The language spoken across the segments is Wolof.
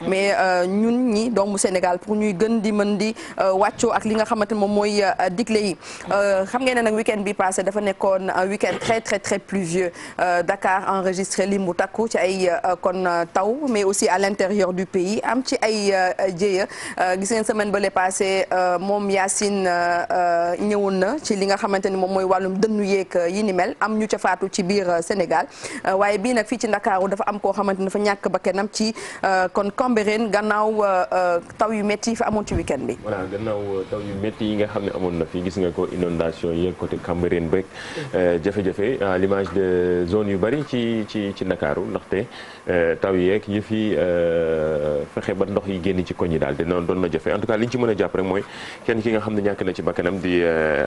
mais ñun ñi doomu Sénégal pour ñuy gën di mën di wàccoo ak li nga xamante moom mooy digle yi xam ngeen ne nag week-end bi passé dafa nekkoon un week-end très pluvieux Dakar enregistré lim bu takku ci ay kon taw mais aussi à l'intérieur du pays am ci ay jéeya gis ngeen semaine ba le passé moom Yacine ñëwoon na ci li nga xamante ni moom mooy wàllum dënnu yeeg yi ni mel am ñu ca faatu ci biir Sénégal waaye bii nag fii ci Ndakaaru dafa am koo xamante ni dafa ñàkk bakkanam ci kon Cambérène gannaaw taw yu métti yi fi amoon ci week-end bi. voilà gannaaw taw yu métti yi nga xam ne amoon na fi gis nga ko inondation yi côté Cambérène beeg jafe-jafe à l'image de zone yu bari ci Ndakaaru ndaxte taw yeeg yi fi fexe ba ndox yi génn ci koñ yi daal dina doon na jafe en tout cas li ñu ci mën a jàpp rek mooy kenn ki nga xam ne ñàkk na ci bakkanam di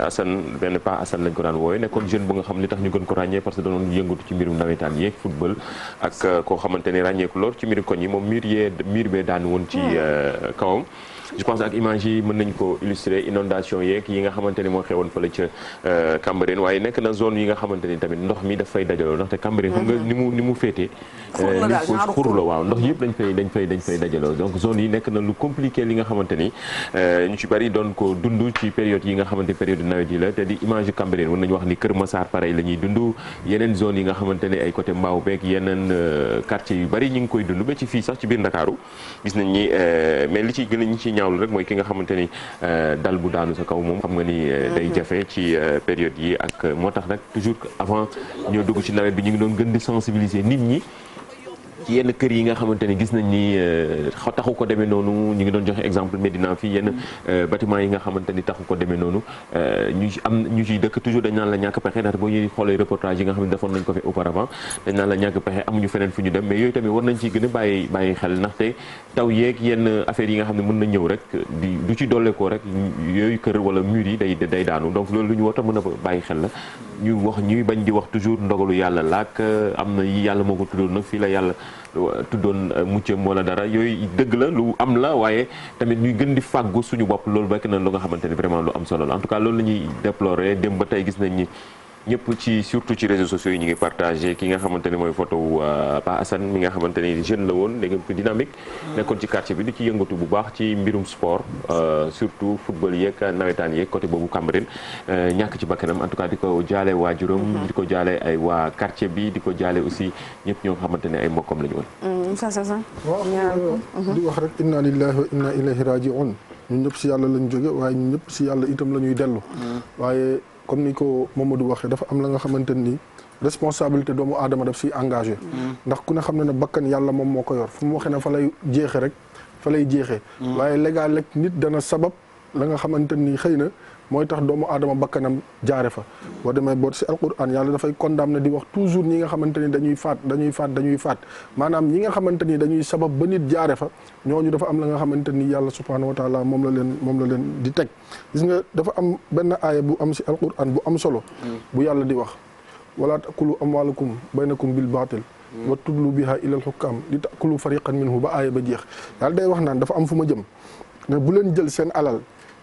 Assane benn pas Assane lañ ko daan wooye nekkoon jeune bu nga xam li tax ñu gën ko ràññee parce que danoon yëngatu ci mbirum nawetaan yeeg football ak koo xamante ne ràññeeku lool ci mbiru koñ yi moom miir bee daan woon ci kawam je pense ak image yi mën nañ ko illustrer inondation yeeg yi nga xamante ni moo xewoon fële ca Cambérène waaye nekk na zone yi nga xamante ni tamit ndox mi daf fay dajaloo ndaxte Cambérène xam nga ni mu féetee xur la waaw ndox yëpp dañ fay dajaloo donc zone yi nekk na lu compliqué li nga xamante ni ñu ci bari doon ko dund ci période yi nga xamante période nawet yi la te di image yu Cambérène mën nañu wax ni Kër Massar pareil la ñuy dund yeneen zone yi nga xamante ne ay côté Mbao beeg yeneen quartier yu bari ñu ngi koy dund ba ci fii sax ci biir Ndakaaru gis nañ ni mais li ci gën a ñi ci ñaawlu rek mooy ki nga xamante ni dal bu daanu sa kaw moom xam nga ni day jafe ci période yi ak moo tax nag toujours avant ñoo dugg ci nawet bi ñu ngi doon gën di sensibiliser nit ñi ci yenn kër yi nga xamante ni gis nañ ni taxu ko demee noonu ñu ngi doon joxe exemple Médina fii yenn bâtiment yi nga xamante ni taxu ko demee noonu ñu ciy dëkk toujours dañ naan la ñàkk pexe ndax boo ñuy xoolee reportage yi nga xam ne defoon nañ ko fi auparavant dañ naan la ñàkk pexe amuñu feneen fu ñu dem mais yooyu tamit war nañ ciy gën a bàyyi xel ndaxte taw yeeg yenn affaires yi nga xam ne mën na ñëw rek du ci dolleekoo rek yooyu kër wala mur yi day daanu donc loolu lu ñu war a mën a bàyyi xel la ñuy bañ di wax toujours ndogalu yàlla laak am na yi yàlla moo ko tuddoon nag fii la yàlla tuddoon muccam wala dara yooyu dëgg la lu am la waaye tamit ñuy gën di fàggu suñu bopp loolu bekk na lu nga xamante ni vraiment lu am solo la en tout cas loolu la ñuy déplorer dem ba tey gis nañ ni ñëpp ci surtout ci réseaux sociaux yi ñu ngi partagé ki nga xamante ne mooy photo wu Pa Assane mi nga xamante ni jeune la woon léegi ko dynamique nekkoon ci quartier bi di ci yëngatu bu baax ci mbirum sport surtout football yeeg nawetaan yeeg côté boobu Cambérène ñàkk ci bakkanam en tout cas di ko jaale waajuram di ko jaale ay waa quartier bi di ko jaale aussi ñëpp ñoo xamante ne ay mbokkam la ñu woon waaw di wax rek inna lillahi wa inna ilayhi raji'un ñun ñëpp si yàlla lañ jóge waaye ñun ñëpp si yàlla itam la ñuy dellu waaye comme ni ko Mamadou waxee dafa am la nga xamante ni responsabilité doomu aadama daf siy engagé ndax ku ne xam ne ne bakkan yàlla moom moo ko yor fu mu waxee ne fa lay jeexe rek fa lay jeexee waaye légal rek nit dana sabab la nga xamante ni xëy na mooy tax doomu aadama bakkanam jaare fa boo demee boot si alquran yàlla dafay condamné di wax toujours ñi nga xamante ni dañuy faat maanaam ñi nga xamante ni dañuy sabab ba nit jaare fa ñooñu dafa am la nga xamante ni yàlla subhanahu wa taala moom la leen di teg gis nga dafa am benn aaya bu am si alquran bu am solo bu yàlla di wax wala takulu amwalakum baynakum bil batil wa tudlu biha ilal hukam li takulu fariqan minhu ba aaya ba jeex yàlla day wax naan dafa am fu ma jëm ne bu leen jël seen alal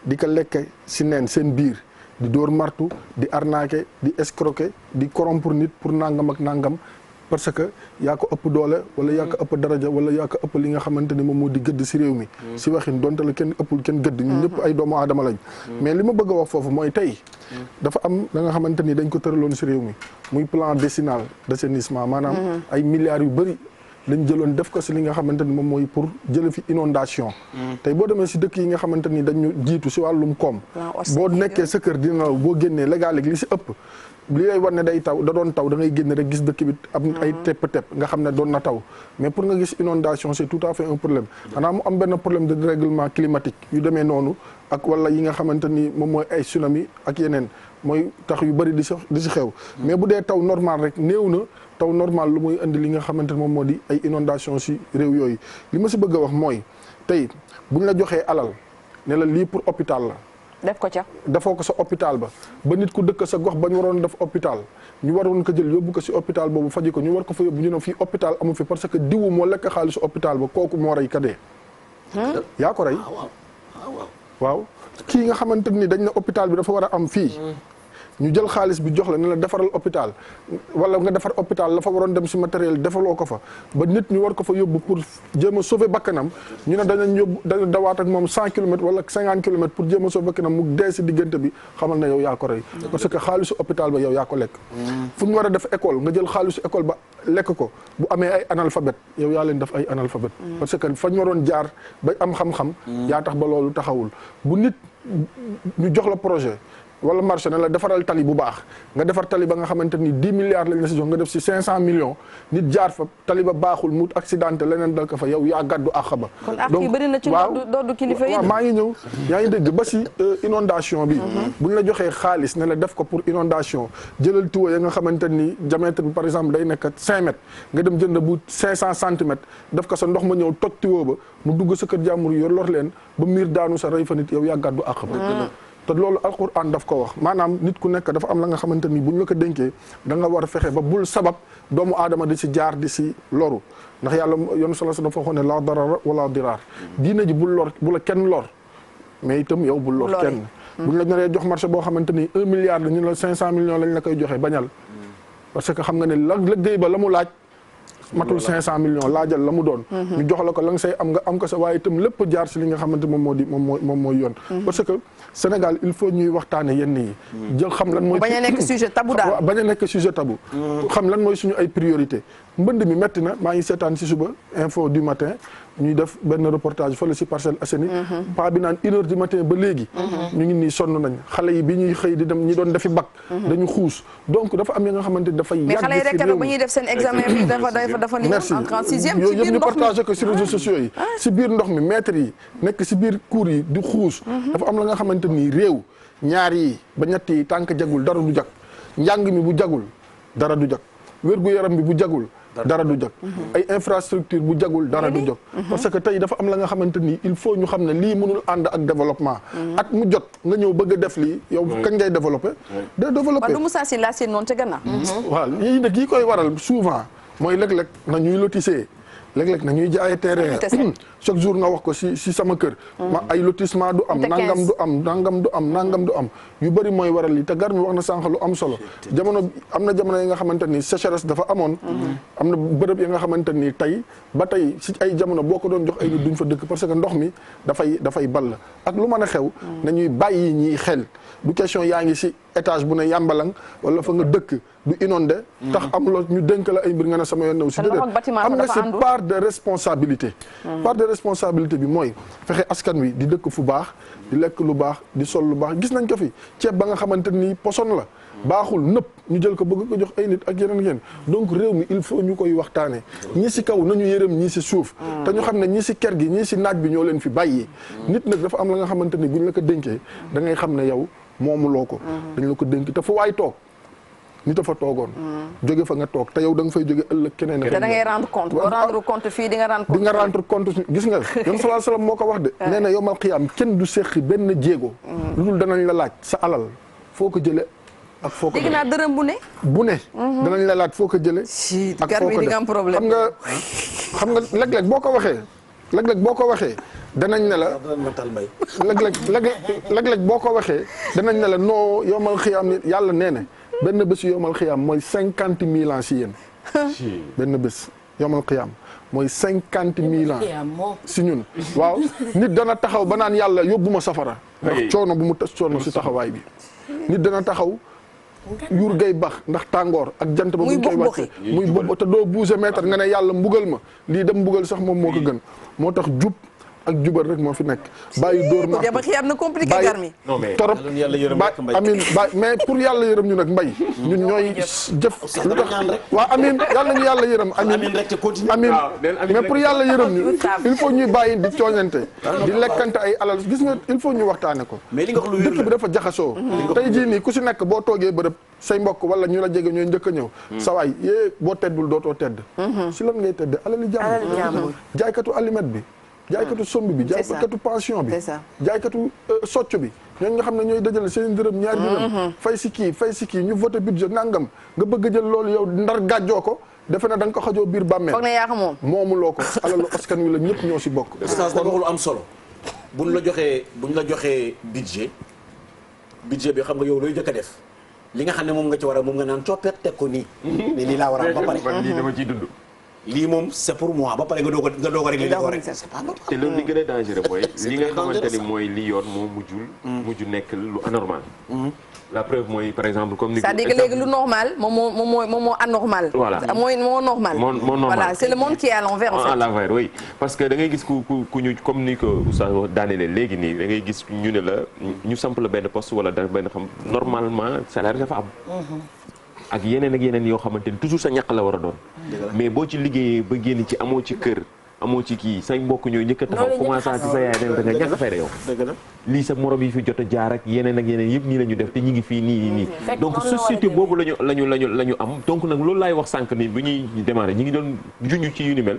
di ko lekke si neen seen biir di dóor martu di arnaquer di escroquer di corrompre nit pour nangam ak nangam parce que yaa ko ëpp doole wala yaa ko ëpp daraja wala yaa ko ëpp li nga xamante ni moom moo di gëdd si réew mi si waxin donte la kenn ëppul kenn gëdd ñun ñëpp ay doomu aadama lañ mais li ma bëgg a wax foofu mooy tey dafa am la nga xamante ni dañ ko tëraloon si réew mi muy plan décennal d'assainissement maanaam ay milliards yu bëri lañ jëloon def ko si li nga xamante ni moom mooy pour jële fi inondation tey boo demee si dëkk yi nga xamante ni dañu jiitu si wàllum koom boo nekkee sa kër dina boo génnee légal li si ëpp li lay war ne day taw da doon taw da ngay génn rek gis dëkk bi am ay tepp-tepp nga xam ne doon na taw mais pour nga gis inondation c'est tout à fait un problème xanaa mu am benn problème de dérèglement climatique yu demee noonu ak wala yi nga xamante ni moom mooy ay tsunami ak yeneen mooy tax yu bëri di si xew mais bu dee taw normal rek néew na taw normal lu muy indi li nga xamante ni moom moo di ay inondation si réew yooyu li ma si bëgg a wax mooy tey buñ la joxee alal ne la lii pour hôpital la def ko ca defoo ko sa hôpital ba nit ku dëkk sa gox ba ñu waroon def hôpital ñu waroon ko jël yóbbu ko si hôpital boobu faji ko ñu war ko fa yóbbu ñu ne fii hôpital amu fi parce que diwu moo lekk xaalisu hôpital ba kooku moo rey kadee yaa ko rey waaw kii nga xamante ni dañ ne hôpital bi dafa war a am fii ñu jël xaalis bi jox la ne la defaral hôpital wala nga defar hôpital la fa waroon dem si matériel defaloo ko fa ba nit ñu war ko fa yóbbu pour jéem a sauver bakkanam ñu ne dañu dawaat ak moom 100 kilomètres wala 50 kilomètres pour jéem a sauver bakkanam mu dee si diggante bi xamal na yow yaa ko rey parce que xaalisu hôpital ba yow yaa ko lekk fu ñu war a def école nga jël xaalisu école ba lekk ko bu amee ay analphabète yow yaa leen def ay analphabète parce que fa ñu waroon jaar ba am xam-xam yaa tax ba loolu taxawul bu nit ñu jox la projet wala marché ne la defaral tali bu baax nga defar tali ba nga xamante ni 10 milliards lañ la si jox nga def si 500 millions nit jaar fa tali ba baaxul mu accidenté leneen dal ko fa yow yaa gàddu àq ba. kon àq yi bëri na ci doodu kilifa yi. waaw maa ngi ñëw yaa ngi dégg ba si inondation bi. bu ñu la joxee xaalis ne la def ko pour inondation jëlal tuyau ya nga xamante ni diamètre bi par exemple day nekk 5 mètres nga dem jënd bu 500 centimètres def ko sa ndox ma ñëw toj tuyau ba mu dugg sa kër jàmbur yor lor leen ba miir daanu sa rey fa nit yow yaa gàddu àq ba. te loolu alquran daf ko wax maanaam nit ku nekk dafa am la nga xamante ni bu ñu la ko dénkee da nga war a fexe ba bul sabab doomu aadama di si jaar di si loru ndax yàlla yoonu sala sa dafa waxoon ne la darara wala diraar diina ji bul lor bu la kenn lor mais itam yow bul lor kenn bu ñu la naree jox marché boo xamante ni 1 milliard la ñu la 500 millions lañ la koy joxe bañal parce que xam nga ne la liggéey ba la mu laaj matul 500 millions laajal la mu doon ñu jox la ko la nga say am nga am ko sa waaye itam lépp jaar si li nga xamante moom mooy yoon parce que Sénégal il faut ñuy waxtaane yenn yi jël xam lan mooy bañ a nekk sujet tabou daal bañ a nekk sujet tabou xam lan mooy suñu ay priorité mbënd mi metti na maa ngi seetaan si suba info du matin ñuy def benn reportage fële si Parcelles Assainies paa bi naan 1h du matin ba léegi ñu ngi nii sonn nañ xale yi bi ñuy xëy di dem ñi doon defi bac dañu xuus donc dafa am ya nga xamante ni dafay mais xale yi rek ba ñuy def seen examen bi dafa li merci en 36e yooyu yëpp ñu partagé ko si réseaux sociaux yi si biir ndox mi maître yi nekk si biir cours yi di xuus dafa am la nga xamante ni réew ñaar yi ba ñett yi tànk jagul dara du jag njàng mi bu jagul dara du jag wér-gu-yaram bi bu jagul dara du jag ay infrastructure bu jagul dara du jag parce que tey dafa am la nga xamante ni il faut ñu xam ne lii mënul ànd ak développement at mu jot nga ñëw bëgg a def lii yow kañ ngay développé day développé du Moussa Sy laa seen noonu ca gannaaw waaw yii nag yi koy waral souvent mooy léeg-léeg na ñuy lotissé léeg-léeg na ñuy jaay terrain chaque jour nga wax ko si sama kër ma ay lotissement du am nangam du am nangam du am nangam du am yu bëri mooy waral li te gar mi wax na sànq lu am solo jamono am na jamono yi nga xamante ni sécheresse dafa amoon am na bërëb yi nga xamante ni tey ba tey si ay jamono boo ko doon jox ay nit duñ fa dëkk parce que ndox mi dafay ball ak lu mën a xew nañuy bàyyi ñiy xel du question yaa ngi si étage bu ne yàmbalang wala fa nga dëkk du inondé tax amuloo ñu dénk la ay mbir nga ne sama yoon new si déedéet am na si part de responsabilité part de responsabilité bi mooy fexe askan wi di dëkk fu baax di lekk lu baax di sol lu baax gis nañ ko fi ceeb ba nga xamante ni poson la baaxul nëpp ñu jël ko bëgg ko jox ay nit ak yeneen donc réew mi il faut ñu koy waxtaane ñii si kaw nañu yërëm ñii si suuf te ñu xam ne ñii si kër gi ñii si naaj bi ñoo leen fi bàyyi nit nag dafa am la nga xamante ni bu ñu la ko dénkee da ngay xam ne yow moomuloo ko dañ la ko dénk te fu waay toog nit a fa toogoon jóge fa nga toog te yow da nga fay jóge ëllëg keneen te da ngay rendre compte boo rendre compte fii di nga rendre compte gis nga yoon sallallahu alayhi wasallam moo ko wax de nee na yowmal qiyaam kenn du séqi benn jéego lu dul danañ la laaj sa alal foo ko jële ak foo ko dégg naa dërëm bu ne danañ la laaj foo ko jële ak foo ko def xam nga léeg-léeg boo ko waxee danañ ne la léeg-léeg boo ko waxee danañ ne la non yowmal qiyaam ni yàlla nee na benn bés yomal xiyaam mooy 50 000 ans si yéen benn bés yomal xiyaam mooy 50 000 ans si ñun waaw nit dana taxaw ba naan yàlla yóbbu ma safara ndax coono bu mu tas coono si taxawaay bi nit dana taxaw yuur gay bax ndax tàngoor ak jant ba buñ koy wàcce muy bopp te doo bouger mètre nga ne yàlla mbugal ma lii dem mbugal sax moom moo ko gën moo tax jub ak jubal rek moo fi nekk bàyyi dóor ma am na compliqué garmi torop amin mais pour yàlla yërëm ñu nag mbay ñun ñooy jëf lu tax waaw amin yàlla ñu yàlla yërëm amin mais pour yàlla yërëm ñu il faut ñuy bàyyi di cooñante di lekkante ay alal gis nga il faut ñu waxtaane ko dëkk bi dafa jaxasoo tey jii nii ku si nekk boo toogee bërëb say mbokk wala ñu la jege ñooy njëkk a ñëw sa waay boo teddul dootoo tedd si lan ngay tedde alali jàmm jaaykatu aliment bi jaaykatu sombi bi jaaykatu pension bi jaaykatu socc bi ñooñu nga xam ne ñooy dajale seen dërëm ñaari dërëm fay si kii ñu voté budget nangam nga bëgg a jël loolu yow ndar gàjjoo ko defe na da nga ko xajoo biir bàmmeel foog ne yaa ko moom moomuloo ko alalu askan wi la ñëpp ñoo si bokk ustaas da nga wax lu am solo buñ la joxee budget bi xam nga yow looy jëkk a def li nga xam ne moom nga ci war a moom nga naan coppet teg ko nii ne lii laa war a am ba pare lii dama ciy dund lii moom c'est pour moi ba pare nga doog a rek li ko rek c'est pas normal te loolu li gën a dangereux mooy li nga xamante ni mooy li yoon moo mujj nekk lu anormal la preuve mooy par exemple comme ni c'est-à-dire que léegi lu normal moom moo anormal. voilà moo normal. moo normal voilà c'est le monde qui est à l'envers en fait. à l'envers oui parce que da ngay gis ku ñu comme ni ko Oustaz daanelee léegi nii da ngay gis ñu ne la ñu samp la benn poste wala da benn xam normalement salaire dafa am. ak yeneen yoo xamante ni toujours sa ñaq la war a doon. mais boo ci liggéeyee ba génn ci amoo ci kër. amoo ci kii say mbokk ñooy njëkk a taxaw commencé ci sa yaay da nga ñàkk a fayda yow lii sa morom yi fi jot a jaar ak yeneen yëpp nii la ñu def te ñu ngi fii nii donc société boobu lañu am donc nag loolu laay wax sànq ni bu ñuy démarrer ñi ngi doon junj ci yu ni mel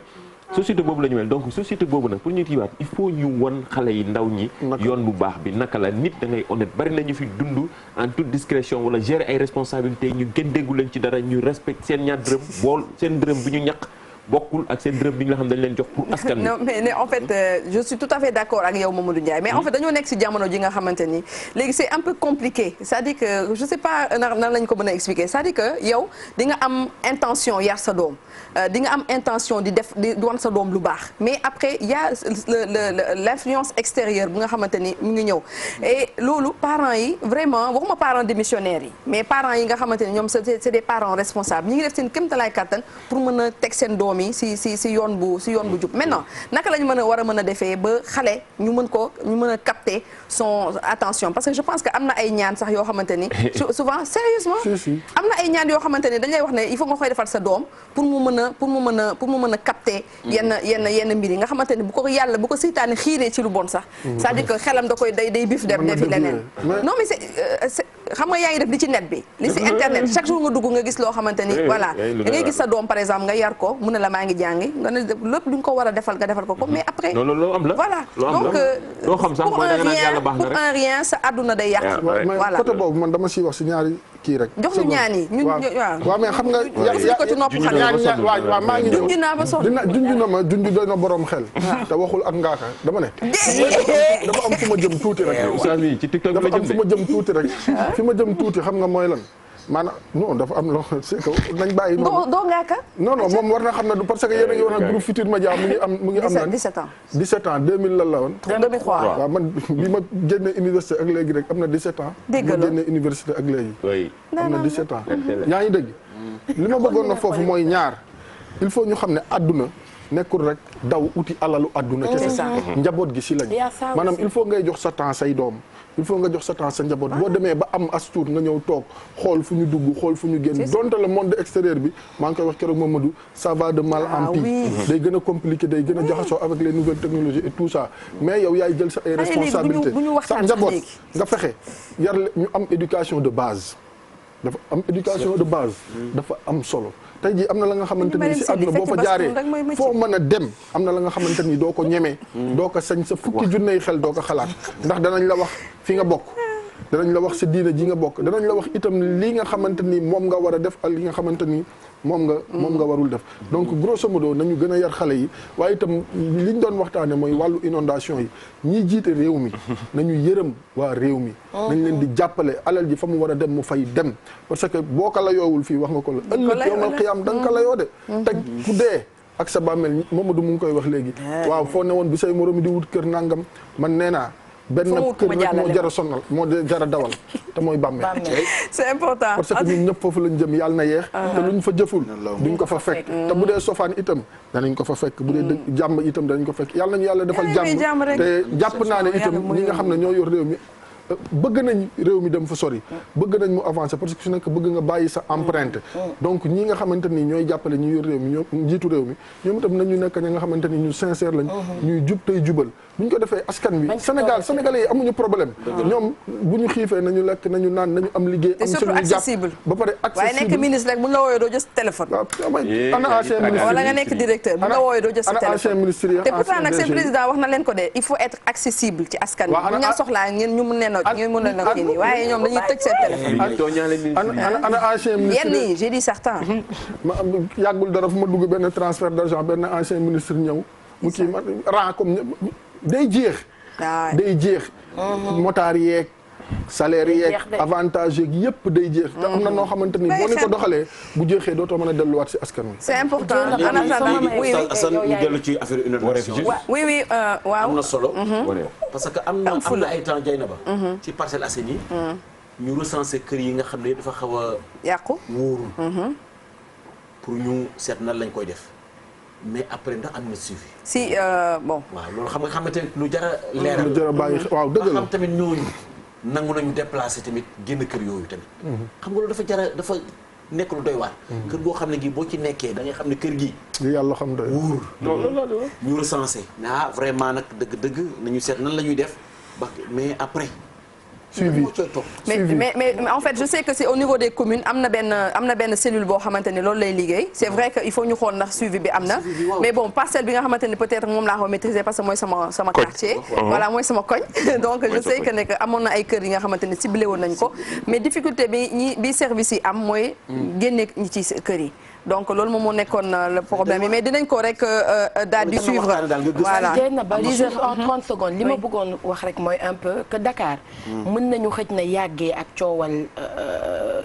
société boobu la ñu mel donc société boobu nag pour ñu tiiwaat il faut ñu won xale yi ndaw ñi yoon bu baax bi naka la nit da ngay honnête bari nañu fi dund en toute discrétion wala gérer ay responsabilités ñu gën déggu leen ci dara ñu respecte seen ñaar dërëm bool seen dërëm bi ñu ñaq bokkul ak seen dërëm bi nga xam dañ leen jox pour askan wi. non mais en fait je suis tout à fait d'accord ak yow Mamadou Ndiaye mais en fait dañoo nekk ci jamono ji nga xamante ni léegi c'est un peu compliqué c'est-à-dire que je sais pas nan lañ ko mën a expliquer c'est-à-dire que yow di nga am intention yar sa doom di nga am intention di wan sa doom lu baax mais après il y a l'influence extérieure bi nga xamante ni mu ngi ñëw et loolu parents yi vraiment waxuma parents démissionnaires yi mais parents yi nga xamante ni ñoom c'est des parents responsables ñi ngi def seen kéemtalaay kattan pour mën a teg seen doom si yoon bu jub maintenant naka lañu war a mën a defee ba xale ñu mën a capter son attention parce que je pense que am na ay ñaan sax yoo xamante ni souvent sérieusement am na ay ñaan yoo xamante ni dañ lay wax ne il faut nga koy defal sa doom pour mu mën a capter yenn mbir yi nga xamante ni bu ko seytaane xiiree ci lu bon sax c'est-à-dire que xelam da koy day bif defi leneen non mais c'est xam nga yaa ngi def li ci net bi li ci internet chaque jour nga dugg nga gis loo xamante ni voilà da ngay gis sa doom par exemple nga yar ko mu ne la maa ngi jàngi nga ne lépp lu nga ko war a defal nga defal ko mais après non loolu am la voilà donc pour un rien sa àdduna day yàq voilà côté boobu man dama siy wax si ñaari kii rek jox ñu ñaan yi ñun waaw mais xam nga ko ci nopp xale waaw maa ngi junj naa ba soxla junj doy na borom xel te waxul ak ngaaka dama ne dafa am fu ma jëm tuuti rek ci TikTok dafa am fu ma jëm tuuti rek fi ma jëm tuuti xam nga mooy lan maanaam non dafa am loo c'est que nañ bàyyi noonu doo ngaaka non moom war na xam ne du parce que yéen a ngi wax na groupe Futurs Médias mu ngi am lan 17 ans 2000 lan la woon 2003 waaw man bi ma génnee université ak léegi rek am na 17 ans ma génnee université ak léegi am na 17 ans yaa ngi dégg li ma bëggoon na foofu mooy ñaar il faut ñu xam ne àdduna nekkul rek daw uti alalu àdduna kese njaboot gi si lañ maanaam il faut ngay jox sa temps say doom il faut nga jox sa temps sa njaboot boo demee ba am as tuut nga ñëw toog xool fu ñu dugg xool fu ñu génn donte le monde extérieur bi maa ngi koy wax keroog Mamadou ça va de mal en pis day gën a compliqué day gën a jaxasoo avec les nouvelles technologies et tout ça mais yow yaay jël sa ay responsabilités sa njaboot nga fexe yar ñu am éducation de base dafa am éducation de base dafa am solo tey jii am na la nga xamante ni si àdduna boo fa jaaree foo mën a dem am na la nga xamante ni doo ko ñemee doo ko sañ sa fukki junney xel doo ko xalaat ndax danañ la wax fi nga bokk danañ la wax sa diina ji nga bokk danañ la wax itam li nga xamante ni moom nga war a def ak li nga xamante ni moom nga warul def donc grosso modo nañu gën a yar xale yi waaye itam liñ doon waxtaane mooy wàllu inondation yi ñiy jiite réew mi nañu yërëm waa réew mi nañ leen di jàppale alal ji fa mu war a dem mu fay dem parce que boo ko la yoowul fii wax nga ko la ëllëg yowmal xiyaam da nga ko la yoo de teg ku dee ak sa bàmmeel Mamadou mu ngi koy wax léegi waaw foo ne woon bi say moroom di wut kër nangam man nee naa benn kër rek moo jar a sonal moo jar a dawal te mooy bàmmeel c'est important parce que ñun ñëpp foofu lañ jëm yàlla na yeex te luñ fa jëful duñ ko fa fekk te bu dee sofaan itam danañ ko fa fekk bu dee jàmm itam danañ ko fekk yàlla nañu yàlla defal jàmm te jàpp naa ne itam ñi nga xam ne ñoo yor réew mi bëgg nañ réew mi dem fa sori bëgg nañ mu avancer parce que su nekk bëgg nga bàyyi sa empreinte donc ñi nga xamante ni ñooy jàppale ñi yor réew mi ñoo njiitu réew mi ñoom itam nañu nekk ñi nga xamante ni ñu sincère lañ ñuy jub tey jubal bu ñu ko defee askan wi sénégalais yi amuñu problème ñoom bu ñu xiifee nañu lekk nañu naan nañu am liggéey am surtout accessible ba pare accessible waaye nekk ministre rek bu ñu la wooyee doo jël téléphone ana ancien ministre wala nga nekk directeur bu ñu la wooyee doo jël ana ancien ministre yi te pourtant nag seen président wax na leen ko de il faut être accessible ci askan wi bu ñu soxlaa ngeen ñu mën leen a kii nii waaye ñoom dañuy tëj seen téléphone ana ancien ministre yenn yi j'ai dit certains ma yàggul dara fu ma dugg benn transfert d'argent benn ancien ministre ñëw mu kii ma ran comme day jeex day jeex motaar yeeg salaire yeeg avantage yeeg yëpp day jeex te am na noo xamante ni boo ni ko doxalee bu jeexee dootoo mën a delluwaat si askan wi. c'est important oui Assane ñu dellu ci affaire inondation oui waaw am na solo parce que am na ay temps jay na ba ci Parcelles Assainies ñu recenser kër yi nga xam ne dafa xaw a yàqu wóorul pour ñu seet nan lañ koy def mais après ndax am na suivi si bon waaw loolu xam nga tamit lu jar a leeral lu jar a bàyyi waaw dëgg la xam tamit ñooñu nangu nañu déplacé tamit génn kër yooyu tamit xam nga loolu dafa jar a dafa nekk lu doy waar kër goo xam ne gi boo ci nekkee da ngay xam ne kër gi li yàlla xam doy wóor ñu recensé vraiment nag dëgg nañu seet nan la ñuy def ba mais après suivi mais en fait je sais que c'est au niveau des communes am na benn cellule boo xamante ni loolu lay liggéey c'est vrai que il faut ñu xool ndax suivi bi am na mais bon parcelle bi nga xamante ni peut-être moom laa ko maîtriser parce que mooy sama quartier voilà mooy sama koñ donc je sais que ne que amoon na ay kër yi nga xamante ni ciblé woon nañ ko mais difficulté bi service yi am mooy génne ñi ci kër yi donc loolu moom moo nekkoon le problème yi mais dinañ ko rek daal di suivre voilà en 30 secondes li ma bëggoon wax rek mooy un peu que Dakar mën nañu xëj na yàggee ak coowal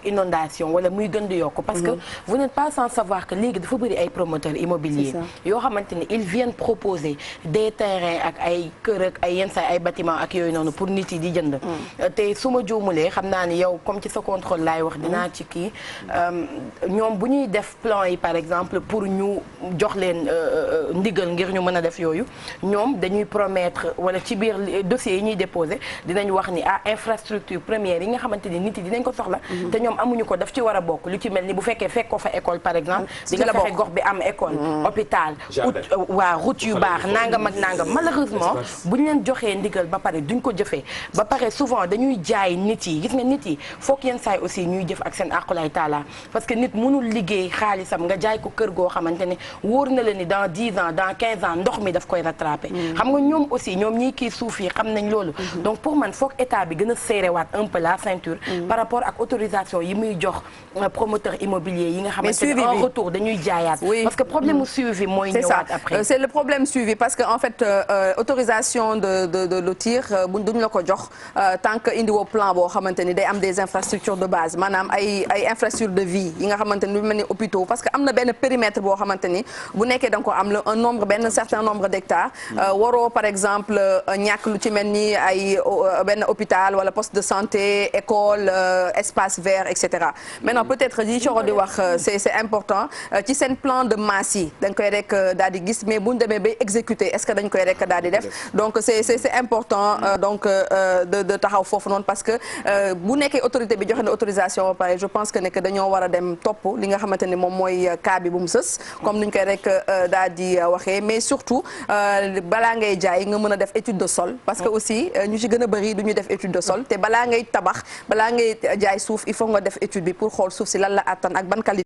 inondation wala muy gën di yokk parce que vous n'êtes pas sans savoir que léegi dafa bëri ay promoteurs immobiliers yoo xamante ne ils viennent proposer des terrains ak ay kër ak ay yenn saa ay bâtiments ak yooyu noonu pour nit yi di jënd te su ma juumulee xam naa ni yow comme ci sa contrôle laay wax dinaa ci kii ñoom bu ñuy def plan yi par exemple pour ñu jox leen ndigal ngir ñu mën a def yooyu ñoom dañuy promettre wala ci biir dossiers yi ñuy déposer dinañ wax ni infrastructure première yi nga xamante ni nit yi dinañ ko soxla te ñoom amuñu ko daf ci war a bokk lu ci mel ni bu fekkee fekkoo fa école par exemple di nga fexe gox bi am école hôpital route yu baax nangam ak nangam malheureusement bu ñu leen joxee ndigal ba pare duñ ko jëfee ba pare souvent dañuy jaay nit yi gis nga nit yi foog yenn saay aussi ñuy jëf ak seen aqulay taala parce que nit mënul liggéey xaalisam nga jaay ko kër goo xamante ne wóor na la ni dans 10 ans dans 15 ans ndox mi daf koy rattraper xam nga ñoom aussi ñoom ñii kii suuf yi xam nañ loolu donc pour man foog état bi gën a serré waat un peu la ceinture par rapport ak autorisation yi muy jox promoteur immobilier yi nga xamante ne en retour dañuy jaayaat parce que problème mu suivi mooy ñëwaat après c'est le problème suivi parce que en fait autorisation de lotir duñ la ko jox tant que indiwoo plan boo xamante ni day am des infrastructures de base maanaam ay infrastructures de vie yi nga xamante ni lu mel ni hôpitaux parce que am na benn périmètre boo xamante ni bu nekkee da nga ko am benn certain nombre d'hectares waroo par exemple ñàkk lu ci mel ni ay benn hôpital wala poste de santé école espace vert et cetera maintenant peut-être li Coro di wax c'est important ci seen plan de masse yi dañ koy rek daal di gis mais bu ñu demee bay exécuter est-ce que dañ koy rek daal di def donc c'est important donc de taxaw foofu noonu parce que bu nekkee autorité bi joxe na autorisation ba pare je pense que ne que dañoo war a dem topp li nga xamante ni moom mooy cas bi bu mu sës comme ni ñu koy rek daal di waxee mais surtout balaa ngay jaay nga mën a def étude de sol parce que aussi ñu ci gën a bëri du ñu def étude de sol te balaa ngay tabax balaa ngay jaay suuf il faut nga def étude bi pour xool suuf si lan la attan ak ban qualité